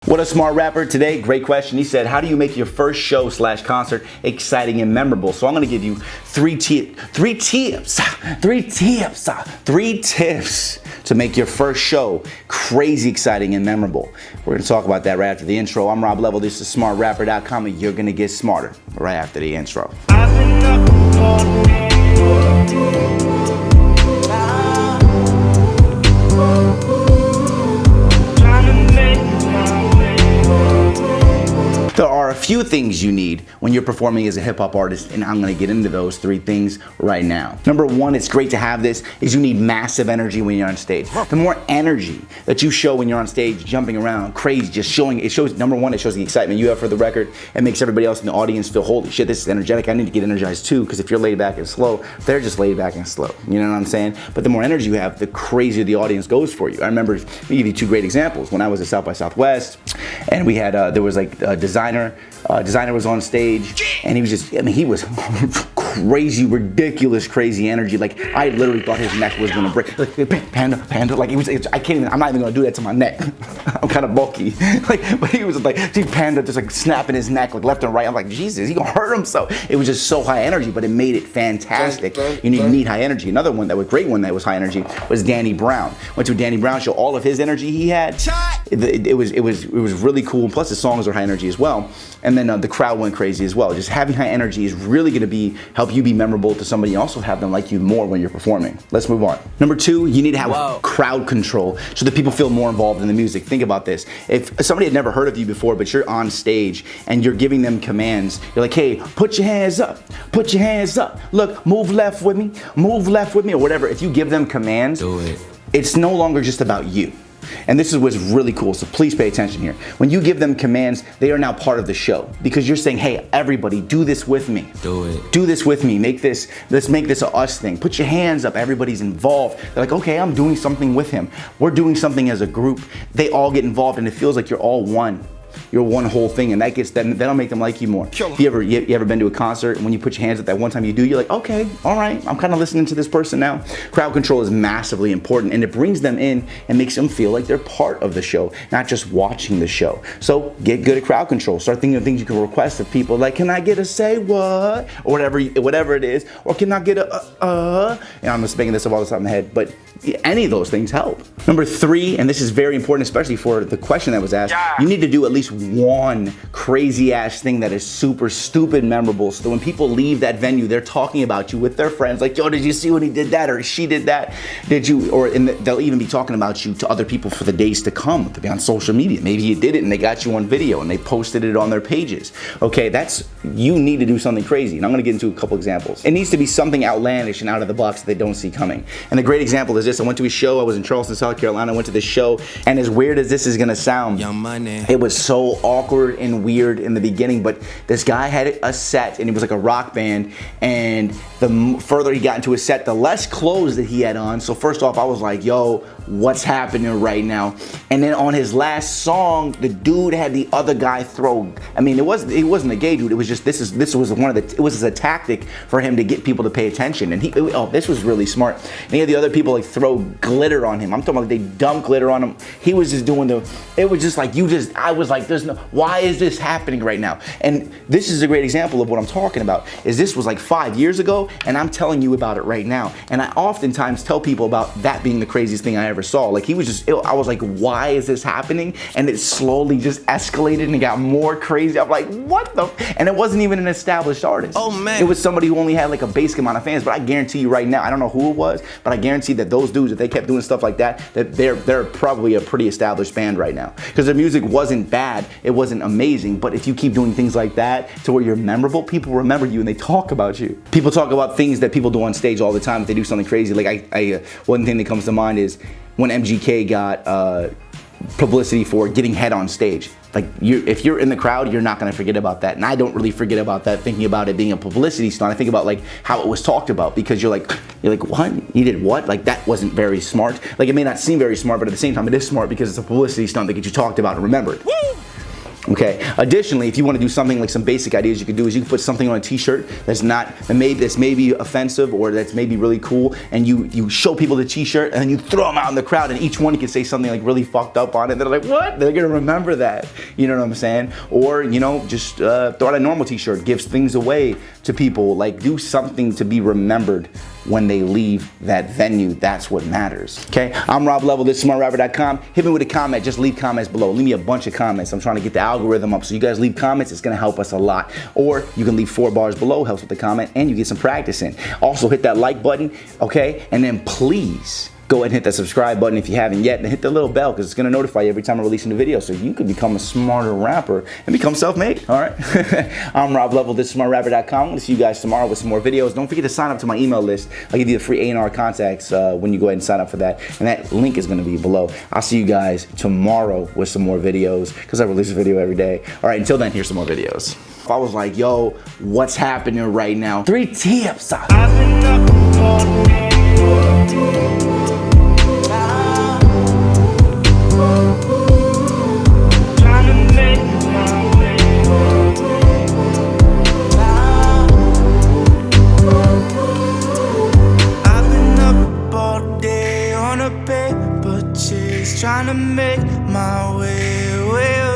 What a smart rapper today. Great question. He said, how do you make your first show / concert exciting and memorable? So I'm going to give you three tips to make your first show crazy exciting and memorable. We're going to talk about that right after the intro. I'm Rob Level. This is smartrapper.com, and you're going to get smarter right after the intro. There are a few things you need when you're performing as a hip hop artist, and I'm gonna get into those 3 things right now. Number 1, it's great to have this, is you need massive energy when you're on stage. The more energy that you show when you're on stage, jumping around, crazy, just showing, it shows, number 1, it shows the excitement you have for the record. It makes everybody else in the audience feel, holy shit, this is energetic, I need to get energized too, because if you're laid back and slow, they're just laid back and slow. You know what I'm saying? But the more energy you have, the crazier the audience goes for you. I remember, let me give you 2 great examples. When I was at South by Southwest, and we had, there was like a designer was on stage, and he was just, I mean, he was crazy, ridiculous, crazy energy. Like, I literally thought his neck was gonna break. Like, panda, like, I can't even, I'm not even gonna do that to my neck. I'm kind of bulky. Like, but he was like, panda just like snapping his neck, like left and right. I'm like, Jesus, he gonna hurt himself. It was just so high energy, but it made it fantastic. You need high energy. Another one that was great one that was high energy was Danny Brown. Went to a Danny Brown show, all of his energy he had, it was really cool. And plus the songs are high energy as well. And then the crowd went crazy as well. Just having high energy is really gonna help you be memorable to somebody and also have them like you more when you're performing. Let's move on. Number 2, you need to have crowd control so that people feel more involved in the music. Think about this. If somebody had never heard of you before, but you're on stage and you're giving them commands, you're like, hey, put your hands up, look, move left with me, or whatever. If you give them commands, it's no longer just about you. And this is what's really cool, so please pay attention here. When you give them commands, they are now part of the show because you're saying, hey, everybody, do this with me. Do this with me. Let's make this a us thing. Put your hands up, everybody's involved. They're like, okay, I'm doing something with him. We're doing something as a group. They all get involved and it feels like you're all one. You're one whole thing, and that'll make them like you more. You ever been to a concert, and when you put your hands up that one time you do, you're like, okay, all right, I'm kind of listening to this person now. Crowd control is massively important, and it brings them in and makes them feel like they're part of the show, not just watching the show. So get good at crowd control. Start thinking of things you can request of people, like, can I get a say what? Or whatever it is, or can I get a and I'm just making this up all the time in my head, but any of those things help. Number 3, and this is very important, especially for the question that was asked, you need to do at least one crazy ass thing that is super stupid memorable, so that when people leave that venue, they're talking about you with their friends, like, yo, did you see when he did that, or she did that? Did you? They'll even be talking about you to other people for the days to come. To be on social media, maybe you did it and they got you on video and they posted it on their pages. Okay, you need to do something crazy, and I'm gonna get into a couple examples. It needs to be something outlandish and out of the box that they don't see coming. And a great example is this. I went to a show, I was in Charleston, South Carolina, I went to this show, and as weird as this is gonna sound, it was so awkward and weird in the beginning, but this guy had a set, and he was like a rock band, and the further he got into his set, the less clothes that he had on. So first off, I was like, yo, what's happening right now? And then on his last song, the dude had the other guy throw, I mean, it wasn't a gay dude, it was just, it was a tactic for him to get people to pay attention, and this was really smart. And he had the other people like throw glitter on him. I'm talking about they dump glitter on him. He was just doing it was just like, I was like, why is this happening right now? And this is a great example of what I'm talking about, is this was like 5 years ago, and I'm telling you about it right now. And I oftentimes tell people about that being the craziest thing I ever saw. Like, he was just, I was like, why is this happening? And it slowly just escalated and it got more crazy. I'm like, what the? And it wasn't even an established artist. Oh man. It was somebody who only had like a basic amount of fans, but I guarantee you right now, I don't know who it was, but I guarantee that those dudes, if they kept doing stuff like that they're probably a pretty established band right now. Because their music wasn't bad, it wasn't amazing, but if you keep doing things like that to where you're memorable, people remember you and they talk about you. People talk about things that people do on stage all the time if they do something crazy. Like one thing that comes to mind is when MGK got publicity for getting head on stage. Like, if you're in the crowd, you're not gonna forget about that. And I don't really forget about that thinking about it being a publicity stunt. I think about like how it was talked about, because you're like, what? You did what? Like, that wasn't very smart. Like, it may not seem very smart, but at the same time it is smart because it's a publicity stunt that gets you talked about and remembered. Woo! Okay. Additionally, if you want to do something like some basic ideas you could do is you can put something on a t-shirt that's maybe offensive or that's maybe really cool, and you show people the t-shirt and then you throw them out in the crowd, and each one can say something like really fucked up on it. They're like, what? They're gonna remember that. You know what I'm saying? Or, you know, just throw out a normal t-shirt, gives things away to people. Like, do something to be remembered when they leave that venue. That's what matters. Okay, I'm Rob Level, this is smartrapper.com. Hit me with a comment, just leave comments below. Leave me a bunch of comments. I'm trying to get the algorithm up, so you guys leave comments, it's gonna help us a lot. Or you can leave 4 bars below, helps with the comment, and you get some practice in. Also hit that like button, okay? And then please go ahead and hit that subscribe button if you haven't yet, and hit the little bell because it's gonna notify you every time I release a new video, so you can become a smarter rapper and become self-made, all right? I'm Rob Level, this is smartrapper.com. I'm gonna see you guys tomorrow with some more videos. Don't forget to sign up to my email list. I'll give you the free A&R contacts when you go ahead and sign up for that, and that link is gonna be below. I'll see you guys tomorrow with some more videos because I release a video every day. All right, until then, here's some more videos. If I was like, yo, what's happening right now? 3 tips. I've been up all day. Trying to make my way